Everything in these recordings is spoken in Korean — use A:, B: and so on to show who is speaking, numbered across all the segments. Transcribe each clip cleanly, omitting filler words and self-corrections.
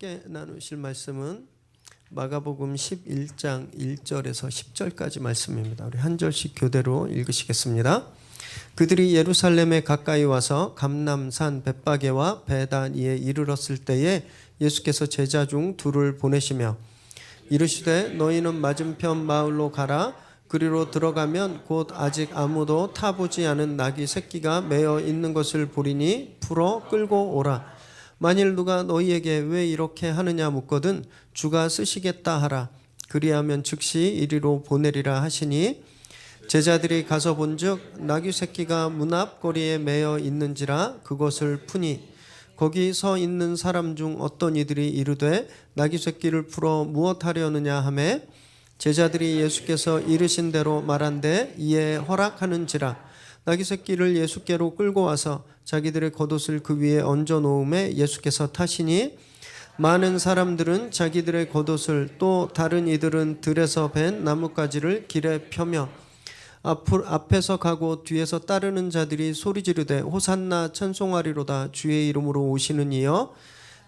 A: 함께 나누실 말씀은 마가복음 11장 1절에서 10절까지 말씀입니다. 우리 한 절씩 교대로 읽으시겠습니다. 그들이 예루살렘에 가까이 와서 감람산 벳바게와 베다니에 이르렀을 때에 예수께서 제자 중 둘을 보내시며 이르시되 너희는 맞은편 마을로 가라. 그리로 들어가면 곧 아직 아무도 타보지 않은 나귀 새끼가 매어 있는 것을 보리니 풀어 끌고 오라. 만일 누가 너희에게 왜 이렇게 하느냐 묻거든 주가 쓰시겠다 하라. 그리하면 즉시 이리로 보내리라 하시니 제자들이 가서 본즉 나귀 새끼가 문 앞 거리에 매어 있는지라 그것을 푸니 거기 서 있는 사람 중 어떤 이들이 이르되 나귀 새끼를 풀어 무엇하려느냐 하매 제자들이 예수께서 이르신 대로 말한대 이에 허락하는지라. 나귀 새끼를 예수께로 끌고 와서 자기들의 겉옷을 그 위에 얹어 놓음에 예수께서 타시니 많은 사람들은 자기들의 겉옷을 또 다른 이들은 들에서 벤 나뭇가지를 길에 펴며 앞에서 가고 뒤에서 따르는 자들이 소리 지르되 호산나 찬송하리로다. 주의 이름으로 오시는 이여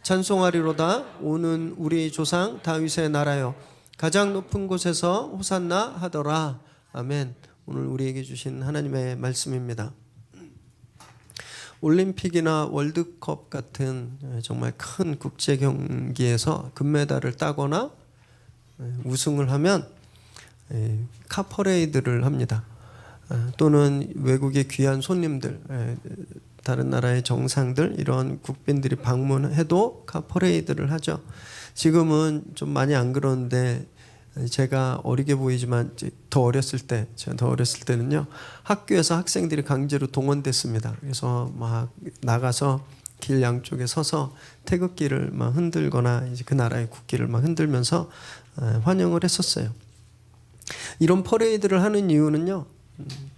A: 찬송하리로다. 오는 우리 조상 다윗의 나라여 가장 높은 곳에서 호산나 하더라. 아멘. 오늘 우리에게 주신 하나님의 말씀입니다. 올림픽이나 월드컵 같은 정말 큰 국제 경기에서 금메달을 따거나 우승을 하면 카퍼레이드를 합니다. 또는 외국의 귀한 손님들, 다른 나라의 정상들, 이런 국빈들이 방문해도 카퍼레이드를 하죠. 지금은 좀 많이 안 그러는데 제가 어리게 보이지만 제가 더 어렸을 때는요, 학교에서 학생들이 강제로 동원됐습니다. 그래서 막 나가서 길 양쪽에 서서 태극기를 막 흔들거나 이제 그 나라의 국기를 막 흔들면서 환영을 했었어요. 이런 퍼레이드를 하는 이유는요,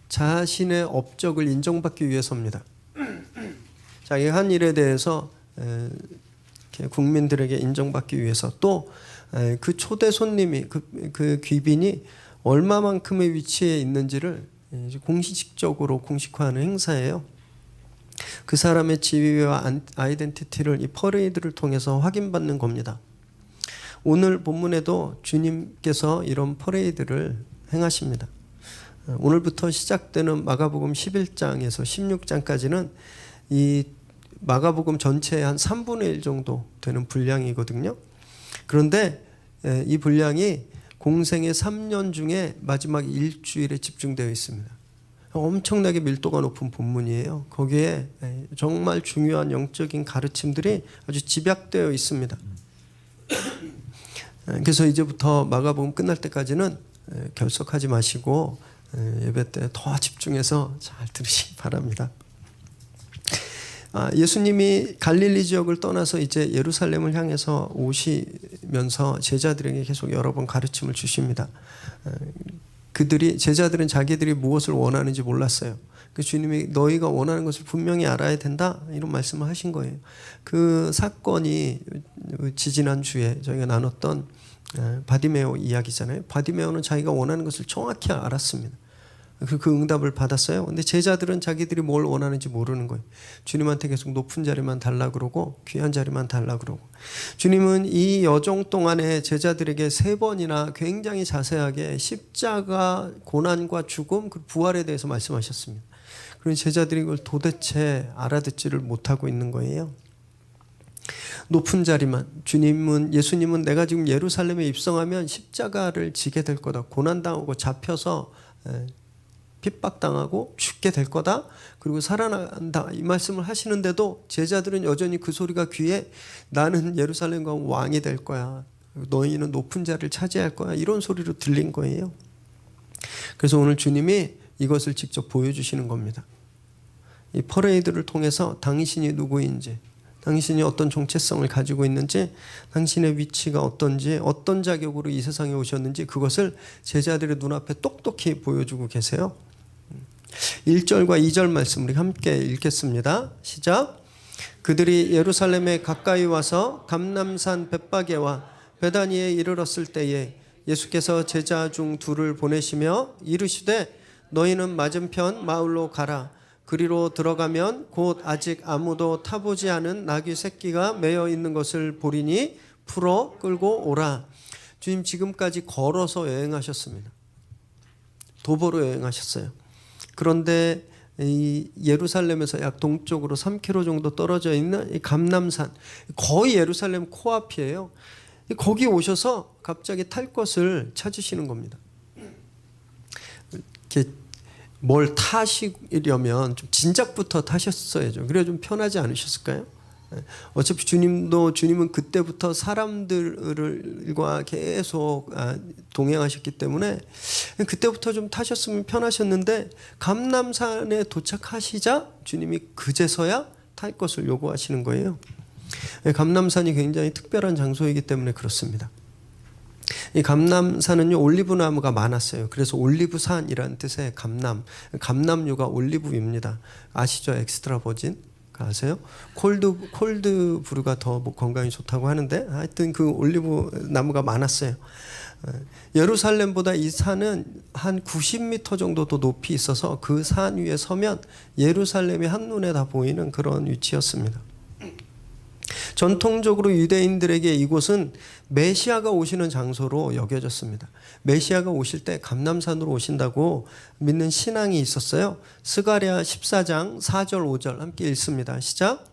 A: 자신의 업적을 인정받기 위해서입니다. 자기가 한 일에 대해서 국민들에게 인정받기 위해서, 또 그 초대 손님이 그 귀빈이 얼마만큼의 위치에 있는지를 공식적으로 공식화하는 행사예요. 그 사람의 지위와 아이덴티티를 이 퍼레이드를 통해서 확인받는 겁니다. 오늘 본문에도 주님께서 이런 퍼레이드를 행하십니다. 오늘부터 시작되는 마가복음 11장에서 16장까지는 이 마가복음 전체의 한 3분의 1 정도 되는 분량이거든요. 그런데 이 분량이 공생의 3년 중에 마지막 일주일에 집중되어 있습니다. 엄청나게 밀도가 높은 본문이에요. 거기에 정말 중요한 영적인 가르침들이 아주 집약되어 있습니다. 그래서 이제부터 마가복음 끝날 때까지는 결석하지 마시고 예배 때 더 집중해서 잘 들으시기 바랍니다. 예수님이 갈릴리 지역을 떠나서 이제 예루살렘을 향해서 오시면서 제자들에게 계속 여러 번 가르침을 주십니다. 제자들은 자기들이 무엇을 원하는지 몰랐어요. 그 주님이 너희가 원하는 것을 분명히 알아야 된다, 이런 말씀을 하신 거예요. 그 사건이 지지난 주에 저희가 나눴던 바디메오 이야기잖아요. 바디메오는 자기가 원하는 것을 정확히 알았습니다. 그 응답을 받았어요. 근데 제자들은 자기들이 뭘 원하는지 모르는 거예요. 주님한테 계속 높은 자리만 달라 그러고 귀한 자리만 달라 그러고. 주님은 이 여정 동안에 제자들에게 3번이나 굉장히 자세하게 십자가 고난과 죽음, 그 부활에 대해서 말씀하셨습니다. 그런데 제자들이 이걸 도대체 알아듣지를 못하고 있는 거예요. 높은 자리만, 예수님은 내가 지금 예루살렘에 입성하면 십자가를 지게 될 거다, 고난당하고 잡혀서 핍박당하고 죽게 될 거다, 그리고 살아난다, 이 말씀을 하시는데도 제자들은 여전히 그 소리가 귀에 나는 예루살렘과 왕이 될 거야, 너희는 높은 자리를 차지할 거야, 이런 소리로 들린 거예요. 그래서 오늘 주님이 이것을 직접 보여주시는 겁니다. 이 퍼레이드를 통해서 당신이 누구인지, 당신이 어떤 정체성을 가지고 있는지, 당신의 위치가 어떤지, 어떤 자격으로 이 세상에 오셨는지, 그것을 제자들의 눈앞에 똑똑히 보여주고 계세요. 1절과 2절 말씀 우리 함께 읽겠습니다. 시작. 그들이 예루살렘에 가까이 와서 감람산 벳바게와 베다니에 이르렀을 때에 예수께서 제자 중 둘을 보내시며 이르시되 너희는 맞은편 마을로 가라. 그리로 들어가면 곧 아직 아무도 타보지 않은 나귀 새끼가 매어 있는 것을 보리니 풀어 끌고 오라. 주님 지금까지 걸어서 여행하셨습니다. 도보로 여행하셨어요. 그런데 이 예루살렘에서 약 동쪽으로 3km 정도 떨어져 있는 이 감람산, 거의 예루살렘 코앞이에요. 거기 오셔서 갑자기 탈 것을 찾으시는 겁니다. 이렇게 뭘 타시려면 좀 진작부터 타셨어야죠. 그래야 좀 편하지 않으셨을까요? 어차피 주님은 그때부터 사람들과 계속 동행하셨기 때문에 그때부터 좀 타셨으면 편하셨는데, 감람산에 도착하시자 주님이 그제서야 탈 것을 요구하시는 거예요. 감람산이 굉장히 특별한 장소이기 때문에 그렇습니다. 이 감람산은요, 올리브 나무가 많았어요. 그래서 올리브산이라는 뜻의 감람류가 올리브입니다. 아시죠? 엑스트라 버진 아세요? 콜드 브루가 더 건강에 좋다고 하는데, 하여튼 그 올리브 나무가 많았어요. 예루살렘보다 이 산은 한 90m 정도 더 높이 있어서 그 산 위에 서면 예루살렘이 한눈에 다 보이는 그런 위치였습니다. 전통적으로 유대인들에게 이곳은 메시아가 오시는 장소로 여겨졌습니다. 메시아가 오실 때 감람산으로 오신다고 믿는 신앙이 있었어요. 스가랴 14장 4절 5절 함께 읽습니다. 시작.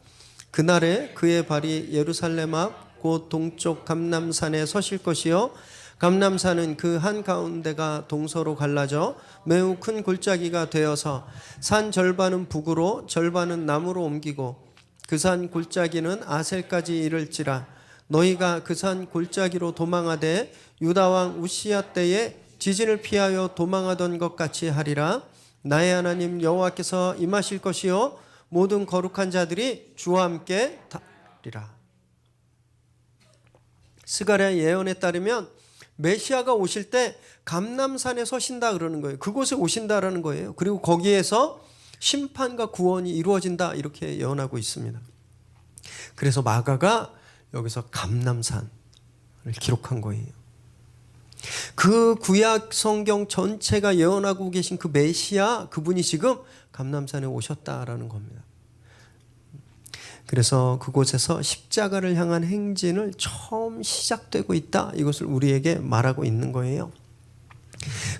A: 그날에 그의 발이 예루살렘 앞 곧 동쪽 감람산에 서실 것이요, 감람산은 그 한가운데가 동서로 갈라져 매우 큰 골짜기가 되어서 산 절반은 북으로 절반은 남으로 옮기고 그 산 골짜기는 아셀까지 이를지라. 너희가 그 산 골짜기로 도망하되 유다 왕 우시야 때에 지진을 피하여 도망하던 것 같이 하리라. 나의 하나님 여호와께서 임하실 것이요 모든 거룩한 자들이 주와 함께 타리라. 스가랴 예언에 따르면 메시아가 오실 때 감람산에 서신다 그러는 거예요. 그곳에 오신다라는 거예요. 그리고 거기에서 심판과 구원이 이루어진다 이렇게 예언하고 있습니다. 그래서 마가가 여기서 감람산을 기록한 거예요. 그 구약 성경 전체가 예언하고 계신 그 메시아, 그분이 지금 감람산에 오셨다라는 겁니다. 그래서 그곳에서 십자가를 향한 행진을 처음 시작되고 있다, 이것을 우리에게 말하고 있는 거예요.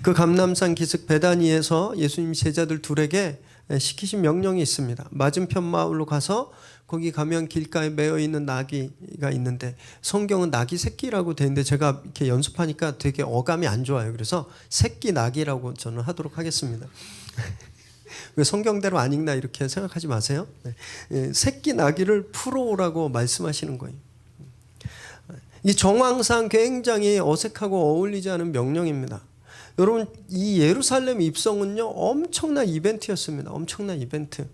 A: 그 감람산 기슭 베다니에서 예수님 제자들 둘에게 시키신 명령이 있습니다. 맞은편 마을로 가서 거기 가면 길가에 매어 있는 나귀가 있는데, 성경은 나귀 새끼라고 되어 있는데 제가 이렇게 연습하니까 되게 어감이 안 좋아요. 그래서 새끼 나귀라고 저는 하도록 하겠습니다. 왜 성경대로 안 읽나 이렇게 생각하지 마세요. 새끼 나귀를 풀어오라고 말씀하시는 거예요. 이 정황상 굉장히 어색하고 어울리지 않은 명령입니다. 여러분, 이 예루살렘 입성은요 엄청난 이벤트였습니다. 엄청난 이벤트.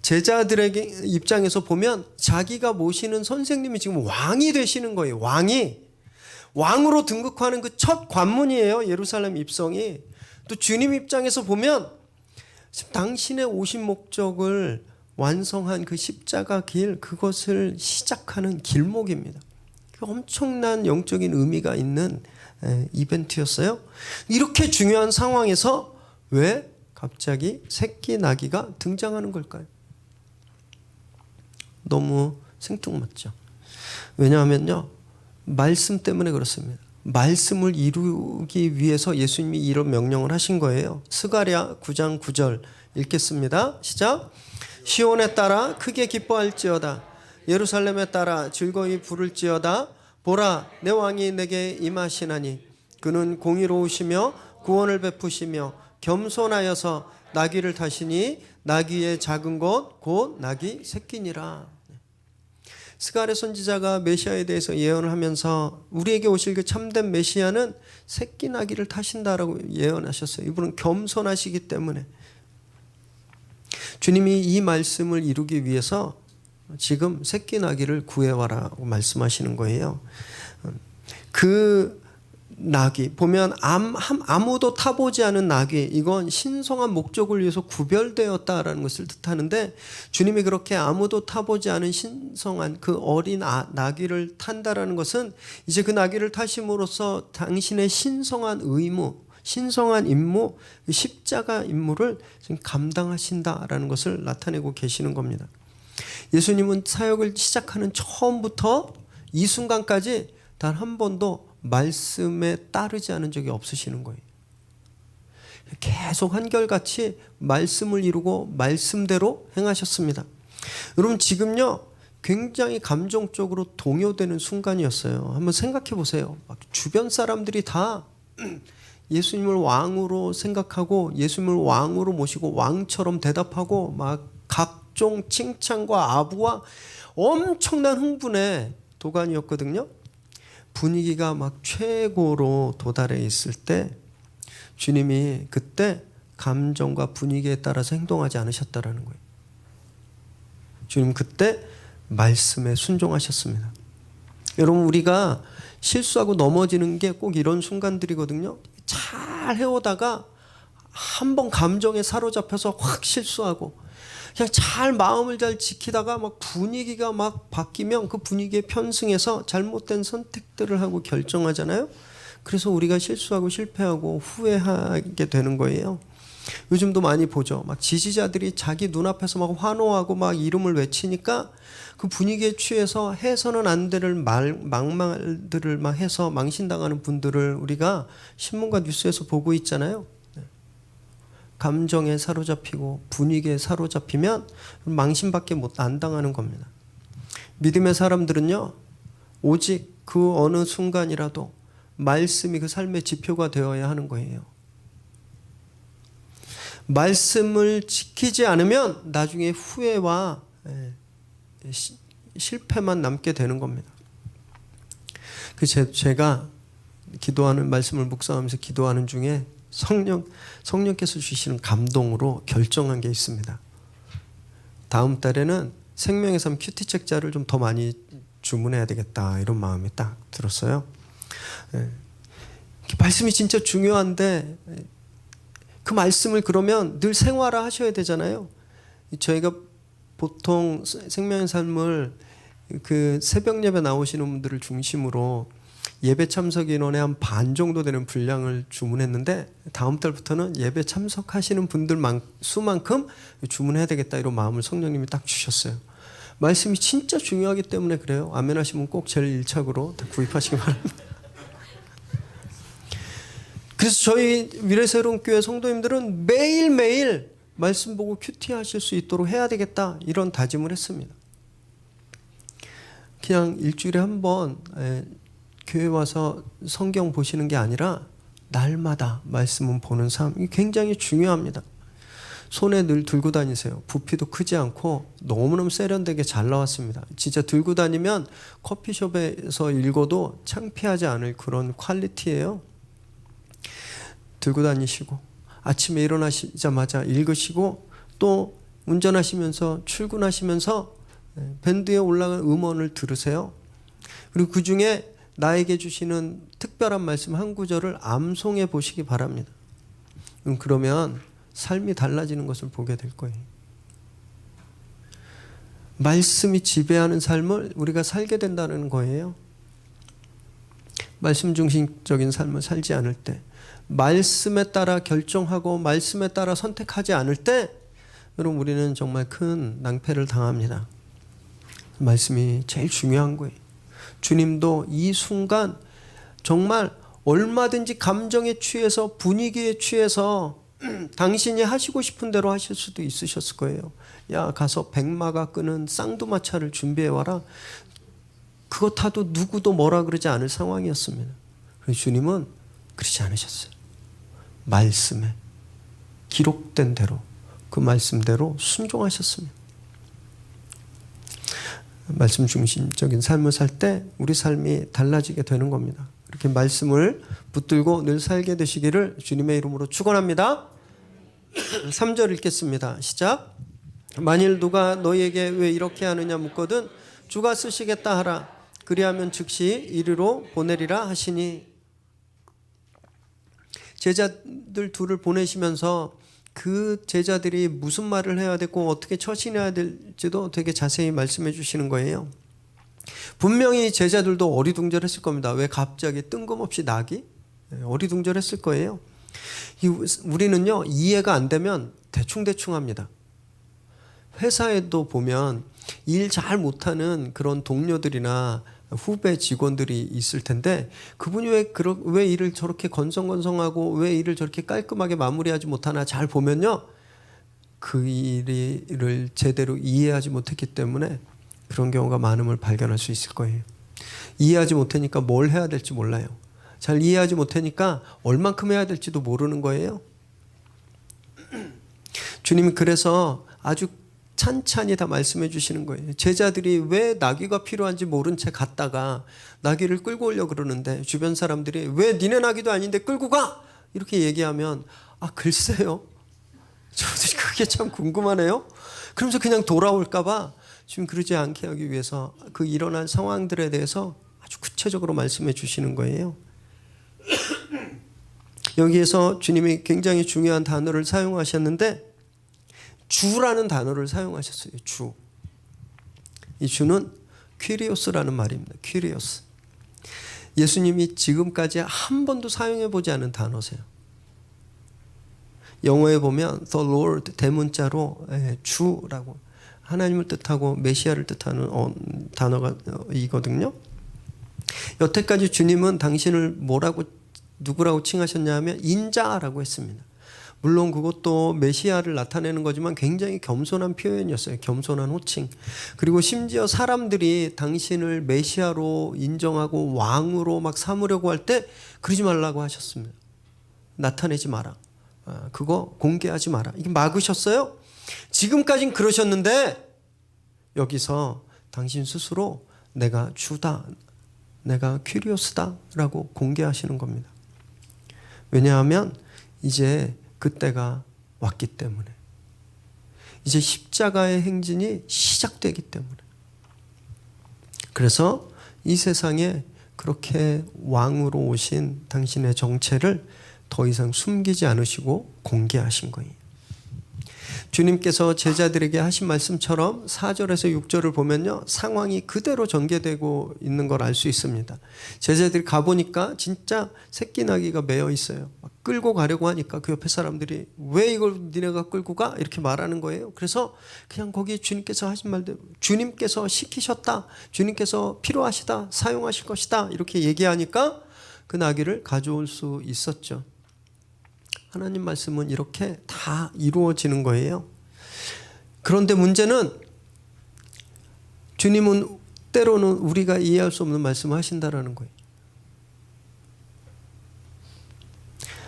A: 제자들에게 입장에서 보면 자기가 모시는 선생님이 지금 왕이 되시는 거예요. 왕으로 등극하는 그 첫 관문이에요, 예루살렘 입성이. 또 주님 입장에서 보면 당신의 오신 목적을 완성한 그 십자가 길, 그것을 시작하는 길목입니다. 엄청난 영적인 의미가 있는 이벤트였어요. 이렇게 중요한 상황에서 왜 갑자기 새끼 나귀가 등장하는 걸까요? 너무 생뚱맞죠. 왜냐하면요, 말씀 때문에 그렇습니다. 말씀을 이루기 위해서 예수님이 이런 명령을 하신 거예요. 스가랴 9장 9절 읽겠습니다. 시작. 시온에 따라 크게 기뻐할지어다. 예루살렘에 따라 즐거이 부를지어다. 보라, 내 왕이 내게 임하시나니 그는 공의로우시며 구원을 베푸시며 겸손하여서 나귀를 타시니 나귀의 작은 것 곧 나귀 새끼니라. 스가랴 선지자가 메시아에 대해서 예언을 하면서 우리에게 오실 그 참된 메시아는 새끼 나귀를 타신다라고 예언하셨어요. 이분은 겸손하시기 때문에. 주님이 이 말씀을 이루기 위해서 지금 새끼 나귀를 구해와라고 말씀하시는 거예요. 그 나귀 보면 아무도 타보지 않은 나귀, 이건 신성한 목적을 위해서 구별되었다라는 것을 뜻하는데, 주님이 그렇게 아무도 타보지 않은 신성한 그 어린 나귀를 탄다라는 것은 이제 그 나귀를 타심으로써 당신의 신성한 의무, 신성한 임무, 십자가 임무를 지금 감당하신다라는 것을 나타내고 계시는 겁니다. 예수님은 사역을 시작하는 처음부터 이 순간까지 단 한 번도 말씀에 따르지 않은 적이 없으시는 거예요. 계속 한결같이 말씀을 이루고 말씀대로 행하셨습니다. 여러분 지금요 굉장히 감정적으로 동요되는 순간이었어요. 한번 생각해 보세요. 막 주변 사람들이 다 예수님을 왕으로 생각하고 예수님을 왕으로 모시고 왕처럼 대답하고 막 각종 칭찬과 아부와 엄청난 흥분의 도가니였거든요. 분위기가 막 최고로 도달해 있을 때 주님이 그때 감정과 분위기에 따라서 행동하지 않으셨다라는 거예요. 주님 그때 말씀에 순종하셨습니다. 여러분 우리가 실수하고 넘어지는 게 꼭 이런 순간들이거든요. 잘 해오다가 한번 감정에 사로잡혀서 확 실수하고 그냥 잘 마음을 잘 지키다가 막 분위기가 막 바뀌면 그 분위기에 편승해서 잘못된 선택들을 하고 결정하잖아요. 그래서 우리가 실수하고 실패하고 후회하게 되는 거예요. 요즘도 많이 보죠. 막 지지자들이 자기 눈앞에서 막 환호하고 막 이름을 외치니까 그 분위기에 취해서 해서는 안 될 막말들을 막 해서 망신당하는 분들을 우리가 신문과 뉴스에서 보고 있잖아요. 감정에 사로잡히고 분위기에 사로잡히면 망신밖에 안 당하는 겁니다. 믿음의 사람들은요, 오직 그 어느 순간이라도 말씀이 그 삶의 지표가 되어야 하는 거예요. 말씀을 지키지 않으면 나중에 후회와 실패만 남게 되는 겁니다. 제가 기도하는 말씀을 묵상하면서 기도하는 중에 성령께서 주시는 감동으로 결정한 게 있습니다. 다음 달에는 생명의 삶 큐티 책자를 좀 더 많이 주문해야 되겠다 이런 마음이 딱 들었어요. 말씀이 진짜 중요한데 그 말씀을 그러면 늘 생활화 하셔야 되잖아요. 저희가 보통 생명의 삶을 그 새벽 예배 나오시는 분들을 중심으로 예배 참석 인원의 한 반 정도 되는 분량을 주문했는데 다음 달부터는 예배 참석하시는 분들 수만큼 주문해야 되겠다 이런 마음을 성령님이 딱 주셨어요. 말씀이 진짜 중요하기 때문에 그래요. 아멘 하시면 꼭 제일 1착으로 구입하시기 바랍니다. 그래서 저희 미래새로운 교회 성도님들은 매일매일 말씀 보고 큐티 하실 수 있도록 해야 되겠다 이런 다짐을 했습니다. 그냥 일주일에 한 번 교회 와서 성경 보시는 게 아니라 날마다 말씀은 보는 삶, 이게 굉장히 중요합니다. 손에 늘 들고 다니세요. 부피도 크지 않고 너무너무 세련되게 잘 나왔습니다. 진짜 들고 다니면 커피숍에서 읽어도 창피하지 않을 그런 퀄리티예요. 들고 다니시고 아침에 일어나시자마자 읽으시고 또 운전하시면서 출근하시면서 밴드에 올라간 음원을 들으세요. 그리고 그 중에 나에게 주시는 특별한 말씀 한 구절을 암송해 보시기 바랍니다. 그러면 삶이 달라지는 것을 보게 될 거예요. 말씀이 지배하는 삶을 우리가 살게 된다는 거예요. 말씀 중심적인 삶을 살지 않을 때, 말씀에 따라 결정하고 말씀에 따라 선택하지 않을 때 여러분 우리는 정말 큰 낭패를 당합니다. 말씀이 제일 중요한 거예요. 주님도 이 순간 정말 얼마든지 감정에 취해서 분위기에 취해서 당신이 하시고 싶은 대로 하실 수도 있으셨을 거예요. 야 가서 백마가 끄는 쌍두마차를 준비해와라. 그거 타도 누구도 뭐라 그러지 않을 상황이었습니다. 그래서 주님은 그러지 않으셨어요. 말씀에 기록된 대로 그 말씀대로 순종하셨습니다. 말씀 중심적인 삶을 살 때 우리 삶이 달라지게 되는 겁니다. 그렇게 말씀을 붙들고 늘 살게 되시기를 주님의 이름으로 축원합니다. 3절 읽겠습니다. 시작. 만일 누가 너희에게 왜 이렇게 하느냐 묻거든 주가 쓰시겠다 하라. 그리하면 즉시 이리로 보내리라 하시니. 제자들 둘을 보내시면서 그 제자들이 무슨 말을 해야 되고 어떻게 처신해야 될지도 되게 자세히 말씀해 주시는 거예요. 분명히 제자들도 어리둥절했을 겁니다. 왜 갑자기 뜬금없이 낙이? 어리둥절했을 거예요. 우리는요, 이해가 안 되면 대충대충 합니다. 회사에도 보면 일 잘 못하는 그런 동료들이나 후배 직원들이 있을 텐데 그분이 왜 일을 저렇게 건성건성하고 왜 일을 저렇게 깔끔하게 마무리하지 못하나 잘 보면요, 그 일을 제대로 이해하지 못했기 때문에 그런 경우가 많음을 발견할 수 있을 거예요. 이해하지 못하니까 뭘 해야 될지 몰라요. 잘 이해하지 못하니까 얼만큼 해야 될지도 모르는 거예요. 주님이 그래서 아주 찬찬히 다 말씀해 주시는 거예요. 제자들이 왜 나귀가 필요한지 모른 채 갔다가 나귀를 끌고 오려고 그러는데 주변 사람들이 왜 니네 나귀도 아닌데 끌고 가! 이렇게 얘기하면 글쎄요. 저도 그게 참 궁금하네요. 그러면서 그냥 돌아올까 봐 지금 그러지 않게 하기 위해서 그 일어난 상황들에 대해서 아주 구체적으로 말씀해 주시는 거예요. 여기에서 주님이 굉장히 중요한 단어를 사용하셨는데 주라는 단어를 사용하셨어요. 주. 이 주는 퀴리오스라는 말입니다. 퀴리오스. 예수님이 지금까지 한 번도 사용해 보지 않은 단어세요. 영어에 보면 the Lord 대문자로 주라고 하나님을 뜻하고 메시아를 뜻하는 단어가 이거든요. 여태까지 주님은 당신을 누구라고 칭하셨냐면 인자라고 했습니다. 물론 그것도 메시아를 나타내는 거지만 굉장히 겸손한 표현이었어요. 겸손한 호칭. 그리고 심지어 사람들이 당신을 메시아로 인정하고 왕으로 막 삼으려고 할 때 그러지 말라고 하셨습니다. 나타내지 마라. 그거 공개하지 마라. 이게 막으셨어요? 지금까진 그러셨는데 여기서 당신 스스로 내가 주다, 내가 퀴리오스다 라고 공개하시는 겁니다. 왜냐하면 이제 그때가 왔기 때문에, 이제 십자가의 행진이 시작되기 때문에. 그래서 이 세상에 그렇게 왕으로 오신 당신의 정체를 더 이상 숨기지 않으시고 공개하신 거예요. 주님께서 제자들에게 하신 말씀처럼 4절에서 6절을 보면요, 상황이 그대로 전개되고 있는 걸 알 수 있습니다. 제자들이 가보니까 진짜 새끼 나귀가 매여 있어요. 막 끌고 가려고 하니까 그 옆에 사람들이 왜 이걸 니네가 끌고 가? 이렇게 말하는 거예요. 그래서 그냥 거기 주님께서 하신 말대로 주님께서 시키셨다, 주님께서 필요하시다, 사용하실 것이다 이렇게 얘기하니까 그 나귀를 가져올 수 있었죠. 하나님 말씀은 이렇게 다 이루어지는 거예요. 그런데 문제는 주님은 때로는 우리가 이해할 수 없는 말씀을 하신다라는 거예요.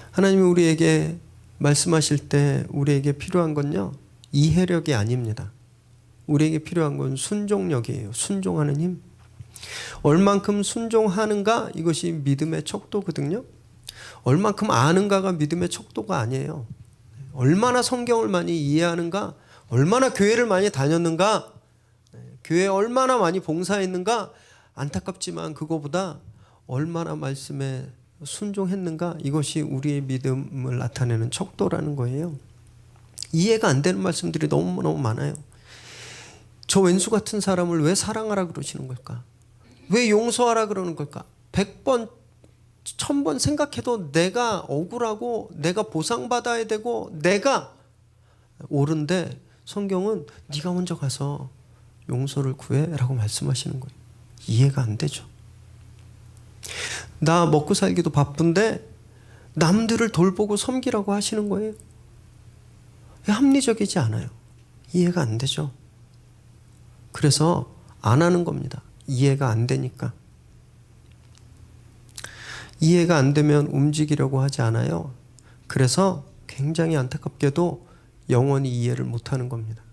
A: 하나님이 우리에게 말씀하실 때 우리에게 필요한 건요, 이해력이 아닙니다. 우리에게 필요한 건 순종력이에요. 순종하는 힘. 얼만큼 순종하는가, 이것이 믿음의 척도거든요. 얼만큼 아는가가 믿음의 척도가 아니에요. 얼마나 성경을 많이 이해하는가, 얼마나 교회를 많이 다녔는가, 교회에 얼마나 많이 봉사했는가, 안타깝지만 그거보다 얼마나 말씀에 순종했는가, 이것이 우리의 믿음을 나타내는 척도라는 거예요. 이해가 안 되는 말씀들이 너무너무 많아요. 저 왼수 같은 사람을 왜 사랑하라 그러시는 걸까? 왜 용서하라 그러는 걸까? 100번 1000번 생각해도 내가 억울하고 내가 보상받아야 되고 내가 옳은데 성경은 네가 먼저 가서 용서를 구해 라고 말씀하시는 거예요. 이해가 안 되죠. 나 먹고 살기도 바쁜데 남들을 돌보고 섬기라고 하시는 거예요. 합리적이지 않아요. 이해가 안 되죠. 그래서 안 하는 겁니다. 이해가 안 되니까. 이해가 안 되면 움직이려고 하지 않아요. 그래서 굉장히 안타깝게도 영원히 이해를 못하는 겁니다.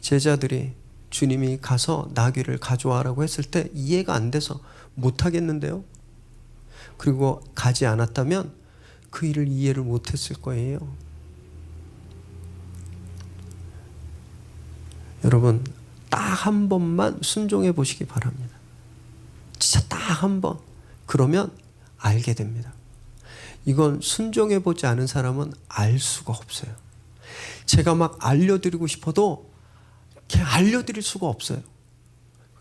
A: 제자들이 주님이 가서 나귀를 가져와라고 했을 때 이해가 안 돼서 못하겠는데요. 그리고 가지 않았다면 그 일을 이해를 못했을 거예요. 여러분, 딱 한 번만 순종해 보시기 바랍니다. 진짜 딱 한 번. 그러면 알게 됩니다. 이건 순종해 보지 않은 사람은 알 수가 없어요. 제가 막 알려드리고 싶어도 그냥 알려드릴 수가 없어요.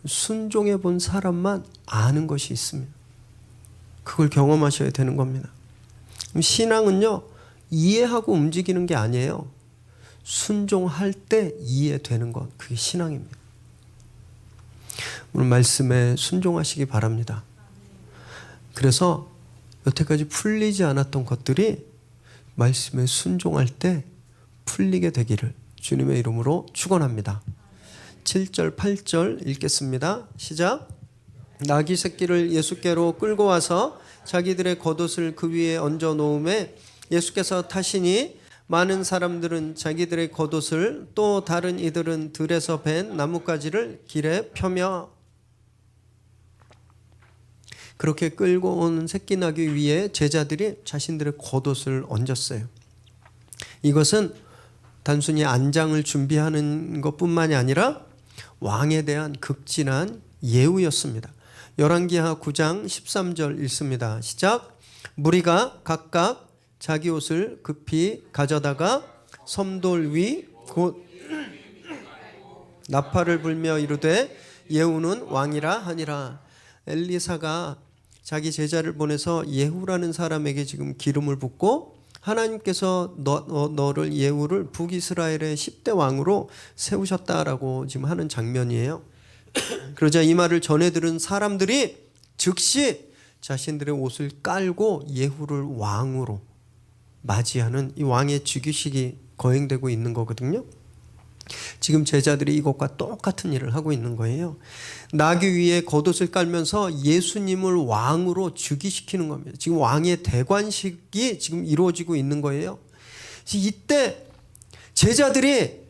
A: 순종해 본 사람만 아는 것이 있습니다. 그걸 경험하셔야 되는 겁니다. 신앙은요, 이해하고 움직이는 게 아니에요. 순종할 때 이해되는 것, 그게 신앙입니다. 오늘 말씀에 순종하시기 바랍니다. 그래서 여태까지 풀리지 않았던 것들이 말씀에 순종할 때 풀리게 되기를 주님의 이름으로 축원합니다. 7절 8절 읽겠습니다. 시작. 나귀 새끼를 예수께로 끌고 와서 자기들의 겉옷을 그 위에 얹어 놓음에 예수께서 타시니 많은 사람들은 자기들의 겉옷을 또 다른 이들은 들에서 벤 나뭇가지를 길에 펴며 그렇게 끌고 온 새끼 나귀 위에 제자들이 자신들의 겉옷을 얹었어요. 이것은 단순히 안장을 준비하는 것뿐만이 아니라 왕에 대한 극진한 예우였습니다. 열왕기하 9장 13절 읽습니다. 시작. 무리가 각각 자기 옷을 급히 가져다가 섬돌 위 곧 나팔을 불며 이르되 예후는 왕이라 하니라. 엘리사가 자기 제자를 보내서 예후라는 사람에게 지금 기름을 붓고 하나님께서 너를 예후를 북이스라엘의 10대 왕으로 세우셨다라고 지금 하는 장면이에요. 그러자 이 말을 전해 들은 사람들이 즉시 자신들의 옷을 깔고 예후를 왕으로 맞이하는 이 왕의 즉위식이 거행되고 있는 거거든요. 지금 제자들이 이것과 똑같은 일을 하고 있는 거예요. 나귀 위에 겉옷을 깔면서 예수님을 왕으로 즉위시키는 겁니다. 지금 왕의 대관식이 지금 이루어지고 있는 거예요. 이때 제자들이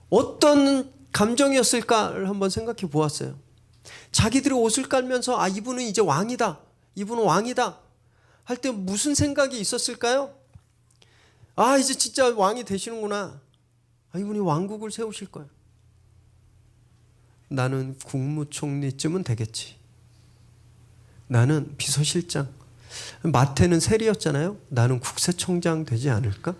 A: 어떤 감정이었을까를 한번 생각해 보았어요. 자기들의 옷을 깔면서 아, 이분은 이제 왕이다, 이분은 왕이다 할 때 무슨 생각이 있었을까요? 아, 이제 진짜 왕이 되시는구나. 아, 이분이 왕국을 세우실 거야. 나는 국무총리쯤은 되겠지. 나는 비서실장. 마태는 세리였잖아요. 나는 국세청장 되지 않을까?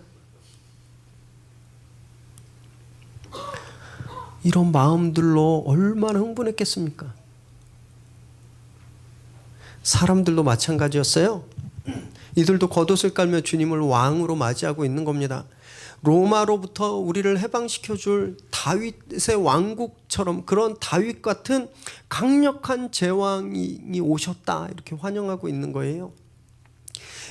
A: 이런 마음들로 얼마나 흥분했겠습니까? 사람들도 마찬가지였어요. 이들도 겉옷을 깔며 주님을 왕으로 맞이하고 있는 겁니다. 로마로부터 우리를 해방시켜줄 다윗의 왕국처럼 그런 다윗 같은 강력한 제왕이 오셨다 이렇게 환영하고 있는 거예요.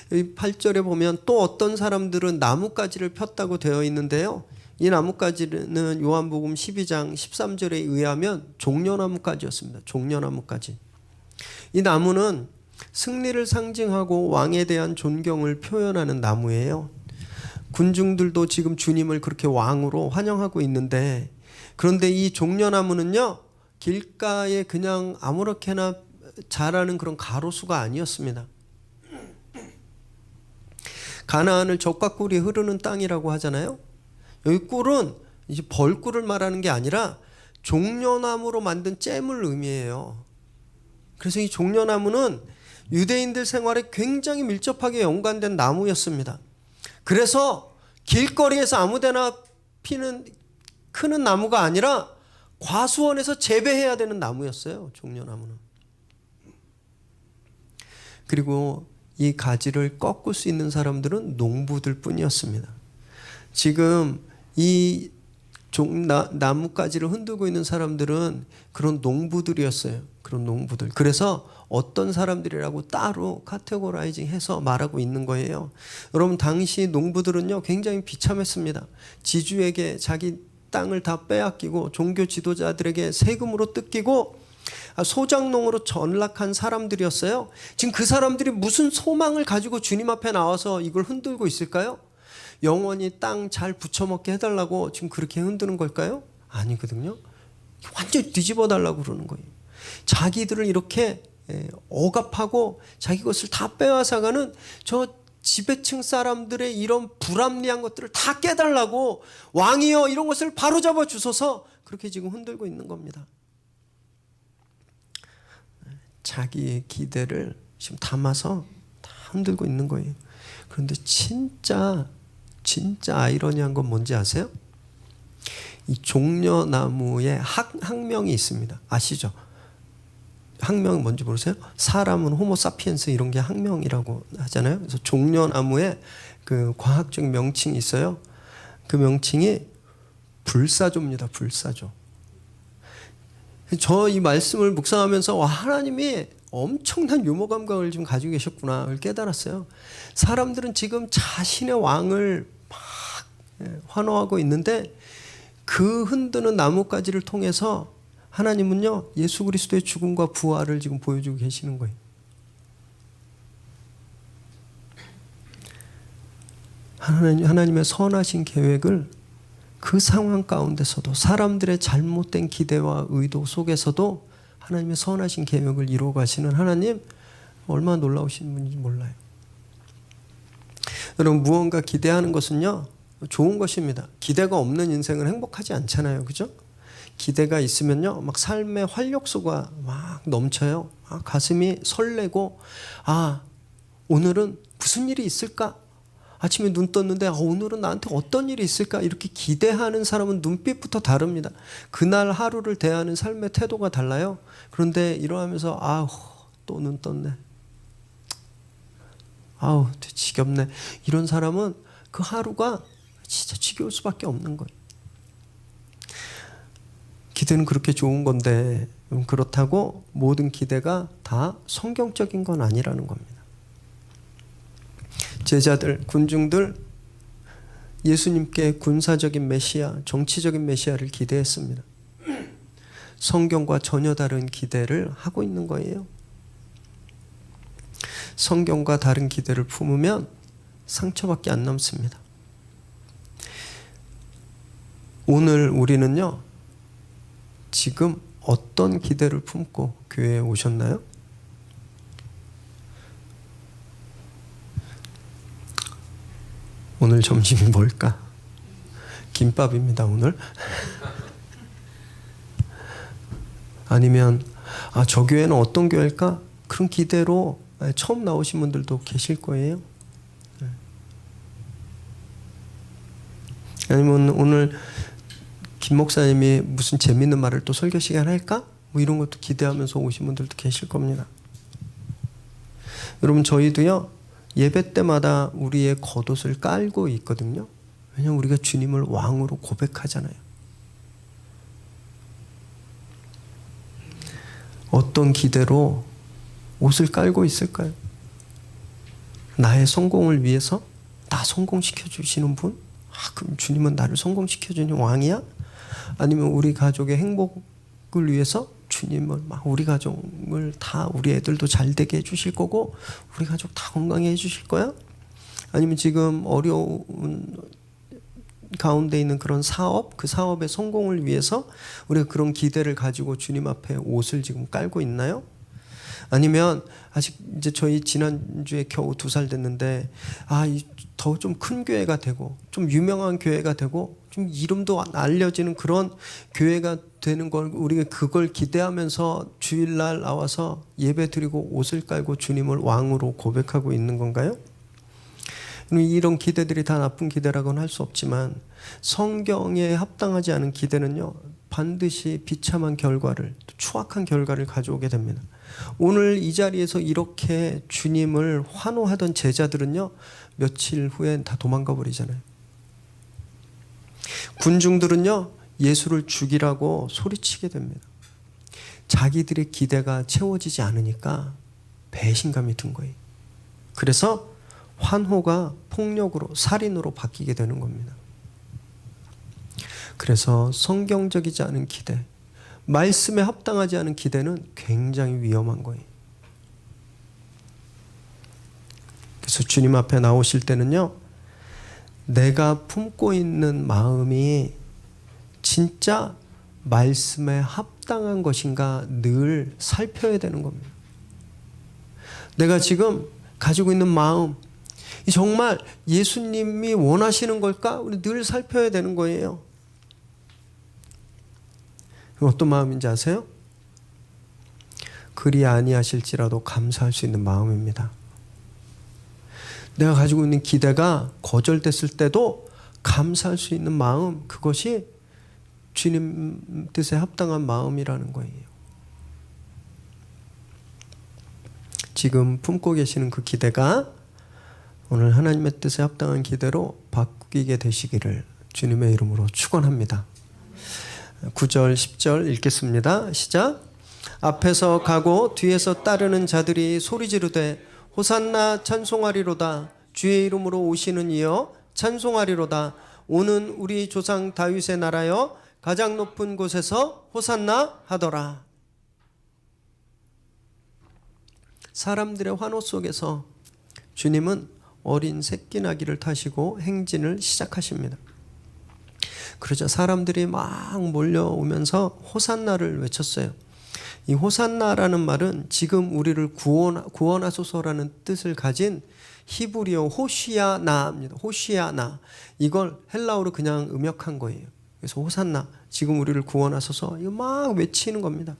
A: 8절에 보면 또 어떤 사람들은 나뭇가지를 폈다고 되어 있는데요. 이 나뭇가지는 요한복음 12장 13절에 의하면 종려나뭇가지였습니다. 종려나뭇가지. 이 나무는 승리를 상징하고 왕에 대한 존경을 표현하는 나무예요. 군중들도 지금 주님을 그렇게 왕으로 환영하고 있는데, 그런데 이 종려나무는요, 길가에 그냥 아무렇게나 자라는 그런 가로수가 아니었습니다. 가나안을 젖과 꿀이 흐르는 땅이라고 하잖아요. 여기 꿀은 이제 벌꿀을 말하는 게 아니라 종려나무로 만든 잼을 의미해요. 그래서 이 종려나무는 유대인들 생활에 굉장히 밀접하게 연관된 나무였습니다. 그래서 길거리에서 아무데나 크는 나무가 아니라 과수원에서 재배해야 되는 나무였어요. 종려나무는. 그리고 이 가지를 꺾을 수 있는 사람들은 농부들 뿐이었습니다. 지금 이 나뭇가지를 흔들고 있는 사람들은 그런 농부들이었어요. 그런 농부들. 그래서 어떤 사람들이라고 따로 카테고라이징 해서 말하고 있는 거예요. 여러분, 당시 농부들은요, 굉장히 비참했습니다. 지주에게 자기 땅을 다 빼앗기고 종교 지도자들에게 세금으로 뜯기고 소작농으로 전락한 사람들이었어요. 지금 그 사람들이 무슨 소망을 가지고 주님 앞에 나와서 이걸 흔들고 있을까요? 영원히 땅 잘 부쳐먹게 해달라고 지금 그렇게 흔드는 걸까요? 아니거든요. 완전히 뒤집어 달라고 그러는 거예요. 자기들을 이렇게 억압하고 자기 것을 다 빼앗아가는 저 지배층 사람들의 이런 불합리한 것들을 다 깨달라고 왕이여 이런 것을 바로잡아 주소서 그렇게 지금 흔들고 있는 겁니다. 자기의 기대를 지금 담아서 다 흔들고 있는 거예요. 그런데 진짜 아이러니한 건 뭔지 아세요? 이 종려나무에 학명이 있습니다. 아시죠? 학명 뭔지 모르세요? 사람은 호모사피엔스 이런 게 학명이라고 하잖아요. 그래서 종려나무에 그 과학적 명칭이 있어요. 그 명칭이 불사조입니다. 불사조. 저 이 말씀을 묵상하면서 와, 하나님이 엄청난 유머 감각을 지금 가지고 계셨구나를 깨달았어요. 사람들은 지금 자신의 왕을 막 환호하고 있는데 그 흔드는 나뭇가지를 통해서 하나님은요, 예수 그리스도의 죽음과 부활을 지금 보여주고 계시는 거예요. 하나님의 선하신 계획을 그 상황 가운데서도 사람들의 잘못된 기대와 의도 속에서도 하나님의 선하신 계획을 이루어 가시는 하나님, 얼마나 놀라우신 분인지 몰라요. 여러분, 무언가 기대하는 것은요, 좋은 것입니다. 기대가 없는 인생은 행복하지 않잖아요. 그죠? 기대가 있으면요, 막 삶의 활력소가 막 넘쳐요. 가슴이 설레고, 오늘은 무슨 일이 있을까? 아침에 눈 떴는데 오늘은 나한테 어떤 일이 있을까? 이렇게 기대하는 사람은 눈빛부터 다릅니다. 그날 하루를 대하는 삶의 태도가 달라요. 그런데 이러면서 또 눈 떴네. 지겹네. 이런 사람은 그 하루가 진짜 지겨울 수밖에 없는 거예요. 기대는 그렇게 좋은 건데 그렇다고 모든 기대가 다 성경적인 건 아니라는 겁니다. 제자들, 군중들 예수님께 군사적인 메시아, 정치적인 메시아를 기대했습니다. 성경과 전혀 다른 기대를 하고 있는 거예요. 성경과 다른 기대를 품으면 상처밖에 안 남습니다. 오늘 우리는요, 지금 어떤 기대를 품고 교회에 오셨나요? 오늘 점심이 뭘까? 김밥입니다, 오늘. 아니면 저 교회는 어떤 교회일까? 그런 기대로 처음 나오신 분들도 계실 거예요. 아니면 오늘 김 목사님이 무슨 재밌는 말을 또 설교 시간 할까? 이런 것도 기대하면서 오신 분들도 계실 겁니다. 여러분, 저희도요, 예배 때마다 우리의 겉옷을 깔고 있거든요. 왜냐하면 우리가 주님을 왕으로 고백하잖아요. 어떤 기대로 옷을 깔고 있을까요? 나의 성공을 위해서 나 성공시켜 주시는 분? 그럼 주님은 나를 성공시켜 주는 왕이야? 아니면 우리 가족의 행복을 위해서 주님을 우리 가족을 다 우리 애들도 잘 되게 해주실 거고 우리 가족 다 건강해 해주실 거야? 아니면 지금 어려운 가운데 있는 그런 사업, 그 사업의 성공을 위해서 우리가 그런 기대를 가지고 주님 앞에 옷을 지금 깔고 있나요? 아니면 아직 이제 저희 지난주에 겨우 2살 됐는데 더 좀 큰 교회가 되고 좀 유명한 교회가 되고 좀 이름도 알려지는 그런 교회가 되는 걸 우리가 그걸 기대하면서 주일날 나와서 예배 드리고 옷을 깔고 주님을 왕으로 고백하고 있는 건가요? 이런 기대들이 다 나쁜 기대라고는 할 수 없지만 성경에 합당하지 않은 기대는요, 반드시 비참한 결과를, 추악한 결과를 가져오게 됩니다. 오늘 이 자리에서 이렇게 주님을 환호하던 제자들은요, 며칠 후엔 다 도망가 버리잖아요. 군중들은요, 예수를 죽이라고 소리치게 됩니다. 자기들의 기대가 채워지지 않으니까 배신감이 든 거예요. 그래서 환호가 폭력으로, 살인으로 바뀌게 되는 겁니다. 그래서 성경적이지 않은 기대, 말씀에 합당하지 않은 기대는 굉장히 위험한 거예요. 그래서 주님 앞에 나오실 때는요, 내가 품고 있는 마음이 진짜 말씀에 합당한 것인가 늘 살펴야 되는 겁니다. 내가 지금 가지고 있는 마음, 정말 예수님이 원하시는 걸까? 우리 늘 살펴야 되는 거예요. 어떤 마음인지 아세요? 그리 아니하실지라도 감사할 수 있는 마음입니다. 내가 가지고 있는 기대가 거절됐을 때도 감사할 수 있는 마음, 그것이 주님 뜻에 합당한 마음이라는 거예요. 지금 품고 계시는 그 기대가 오늘 하나님의 뜻에 합당한 기대로 바뀌게 되시기를 주님의 이름으로 축원합니다. 9절 10절 읽겠습니다. 시작. 앞에서 가고 뒤에서 따르는 자들이 소리 지르되 호산나 찬송하리로다. 주의 이름으로 오시는 이여 찬송하리로다. 오는 우리 조상 다윗의 나라여 가장 높은 곳에서 호산나 하더라. 사람들의 환호 속에서 주님은 어린 새끼나귀를 타시고 행진을 시작하십니다. 그러자 사람들이 막 몰려오면서 호산나를 외쳤어요. 이 호산나라는 말은 지금 우리를 구원하소서라는 뜻을 가진 히브리어 호시아나입니다. 호시아나. 이걸 헬라어로 그냥 음역한 거예요. 그래서 호산나, 지금 우리를 구원하소서, 이거 막 외치는 겁니다.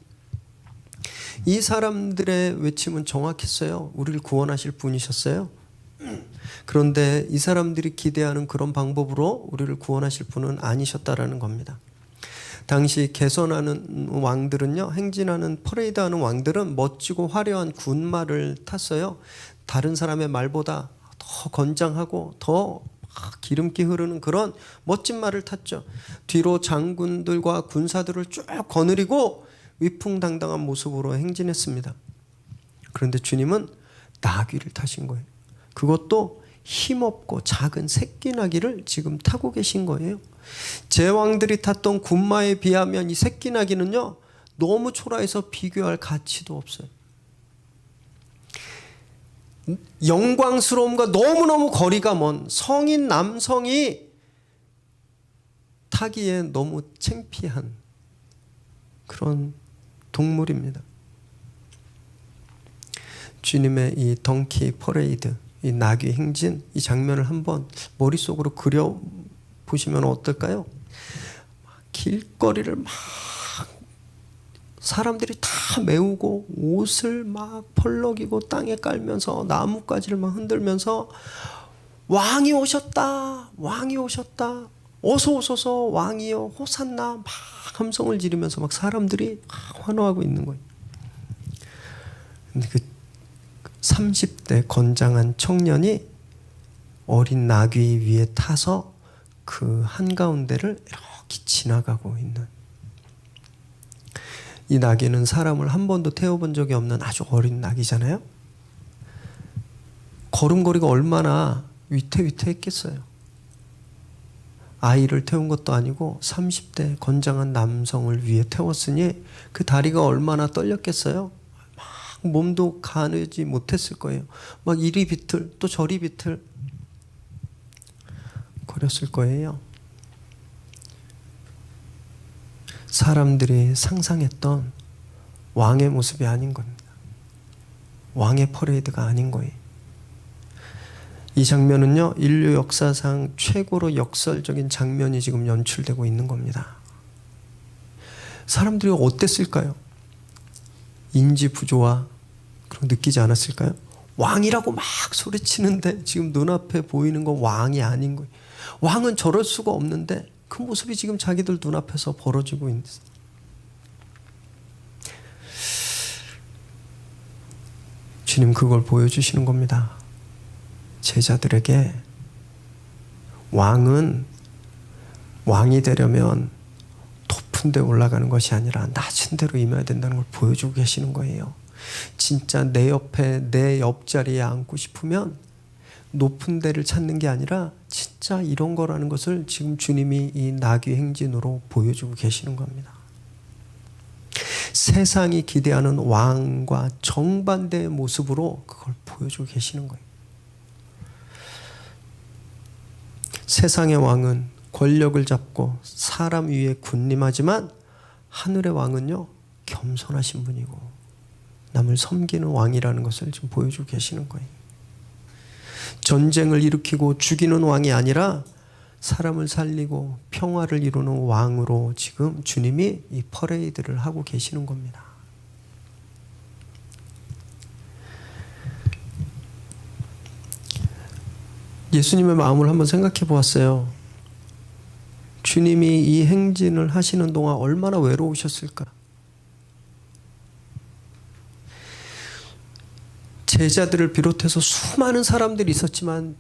A: 이 사람들의 외침은 정확했어요. 우리를 구원하실 분이셨어요. 그런데 이 사람들이 기대하는 그런 방법으로 우리를 구원하실 분은 아니셨다라는 겁니다. 당시 개선하는 왕들은요, 행진하는 퍼레이드하는 왕들은 멋지고 화려한 군말을 탔어요. 다른 사람의 말보다 더 건장하고 더 기름기 흐르는 그런 멋진 말을 탔죠. 뒤로 장군들과 군사들을 쭉 거느리고 위풍당당한 모습으로 행진했습니다. 그런데 주님은 나귀를 타신 거예요. 그것도 힘없고 작은 새끼 나귀를 지금 타고 계신 거예요. 제왕들이 탔던 군마에 비하면 이 새끼 나귀는요, 너무 초라해서 비교할 가치도 없어요. 영광스러움과 너무너무 거리가 먼 성인 남성이 타기에 너무 창피한 그런 동물입니다. 주님의 이 덩키 퍼레이드, 이 나귀 행진, 이 장면을 한번 머릿속으로 그려 보시면 어떨까요? 길거리를 막 사람들이 다 메우고 옷을 막 펄럭이고 땅에 깔면서 나뭇가지를 막 흔들면서 왕이 오셨다, 왕이 오셨다, 어서 오소서 왕이여 호산나, 막 함성을 지르면서 막 사람들이 막 환호하고 있는 거예요. 근데 그 30대 건장한 청년이 어린 나귀 위에 타서 그 한가운데를 이렇게 지나가고 있는, 이 나귀는 사람을 한 번도 태워본 적이 없는 아주 어린 나귀잖아요. 걸음걸이가 얼마나 위태위태했겠어요. 아이를 태운 것도 아니고 30대 건장한 남성을 위에 태웠으니 그 다리가 얼마나 떨렸겠어요. 막 몸도 가누지 못했을 거예요. 막 이리 비틀 또 저리 비틀 거렸을 거예요. 사람들이 상상했던 왕의 모습이 아닌 겁니다. 왕의 퍼레이드가 아닌 거예요. 이 장면은요, 인류 역사상 최고로 역설적인 장면이 지금 연출되고 있는 겁니다. 사람들이 어땠을까요? 인지 부조화 그런 느끼지 않았을까요? 왕이라고 막 소리치는데 지금 눈앞에 보이는 건 왕이 아닌 거예요. 왕은 저럴 수가 없는데 그 모습이 지금 자기들 눈앞에서 벌어지고 있는. 주님 그걸 보여주시는 겁니다. 제자들에게 왕은 왕이 되려면 높은 데 올라가는 것이 아니라 낮은 데로 임해야 된다는 걸 보여주고 계시는 거예요. 진짜 내 옆에 내 옆자리에 앉고 싶으면 높은 데를 찾는 게 아니라 진짜 이런 거라는 것을 지금 주님이 이 나귀 행진으로 보여주고 계시는 겁니다. 세상이 기대하는 왕과 정반대의 모습으로 그걸 보여주고 계시는 거예요. 세상의 왕은 권력을 잡고 사람 위에 군림하지만 하늘의 왕은요, 겸손하신 분이고 남을 섬기는 왕이라는 것을 지금 보여주고 계시는 거예요. 전쟁을 일으키고 죽이는 왕이 아니라 사람을 살리고 평화를 이루는 왕으로 지금 주님이 이 퍼레이드를 하고 계시는 겁니다. 예수님의 마음을 한번 생각해 보았어요. 주님이 이 행진을 하시는 동안 얼마나 외로우셨을까? 제자들을 비롯해서 수많은 사람들이 있었지만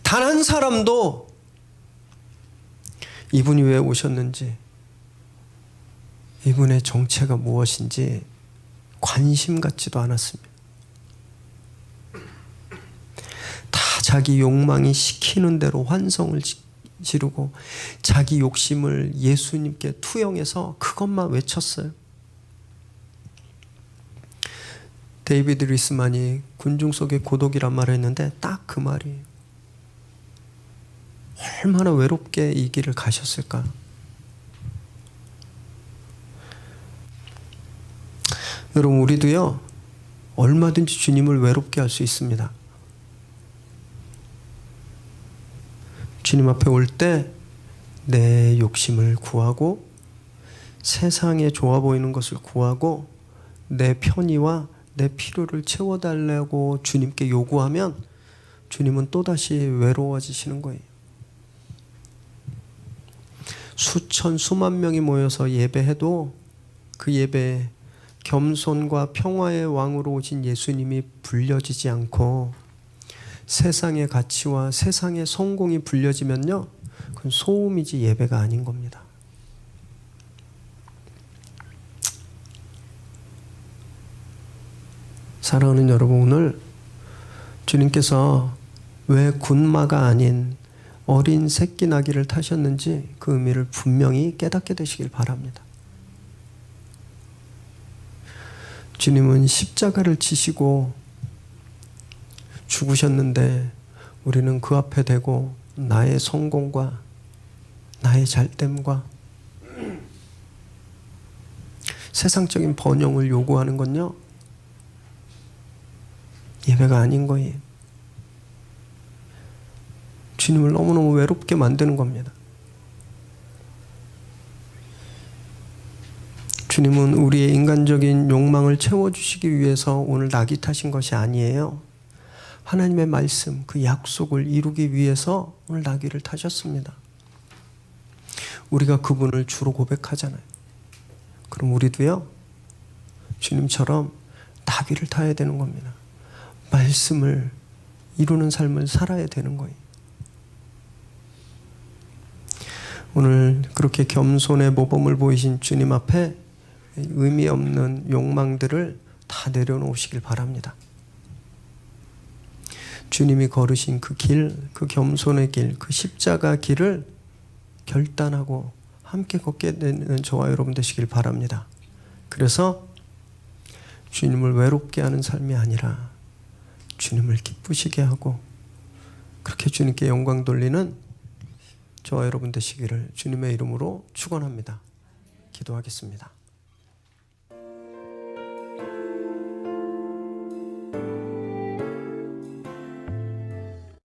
A: 단 한 사람도 이분이 왜 오셨는지, 이분의 정체가 무엇인지 관심 갖지도 않았습니다. 다 자기 욕망이 시키는 대로 환성을 지르고 자기 욕심을 예수님께 투영해서 그것만 외쳤어요. 데이비드 리스만이 군중 속의 고독이란 말을 했는데 딱 그 말이에요. 얼마나 외롭게 이 길을 가셨을까. 여러분, 우리도요 얼마든지 주님을 외롭게 할 수 있습니다. 주님 앞에 올 때 내 욕심을 구하고 세상에 좋아 보이는 것을 구하고 내 편의와 내 필요를 채워달라고 주님께 요구하면 주님은 또다시 외로워지시는 거예요. 수천 수만 명이 모여서 예배해도 그 예배에 겸손과 평화의 왕으로 오신 예수님이 불려지지 않고 세상의 가치와 세상의 성공이 불려지면요, 그건 소음이지 예배가 아닌 겁니다. 사랑하는 여러분, 오늘 주님께서 왜 군마가 아닌 어린 새끼 나귀를 타셨는지 그 의미를 분명히 깨닫게 되시길 바랍니다. 주님은 십자가를 지시고 죽으셨는데 우리는 그 앞에 대고 나의 성공과 나의 잘됨과 세상적인 번영을 요구하는 건요, 예배가 아닌 거예요. 주님을 너무너무 외롭게 만드는 겁니다. 주님은 우리의 인간적인 욕망을 채워주시기 위해서 오늘 나귀 타신 것이 아니에요. 하나님의 말씀, 그 약속을 이루기 위해서 오늘 나귀를 타셨습니다. 우리가 그분을 주로 고백하잖아요. 그럼 우리도요, 주님처럼 나귀를 타야 되는 겁니다. 말씀을 이루는 삶을 살아야 되는 거예요. 오늘 그렇게 겸손의 모범을 보이신 주님 앞에 의미 없는 욕망들을 다 내려놓으시길 바랍니다. 주님이 걸으신 그 길, 그 겸손의 길, 그 십자가 길을 결단하고 함께 걷게 되는 저와 여러분 되시길 바랍니다. 그래서 주님을 외롭게 하는 삶이 아니라 주님을 기쁘시게 하고 그렇게 주님께 영광 돌리는 저와 여러분 되시기를 주님의 이름으로 축원합니다. 기도하겠습니다.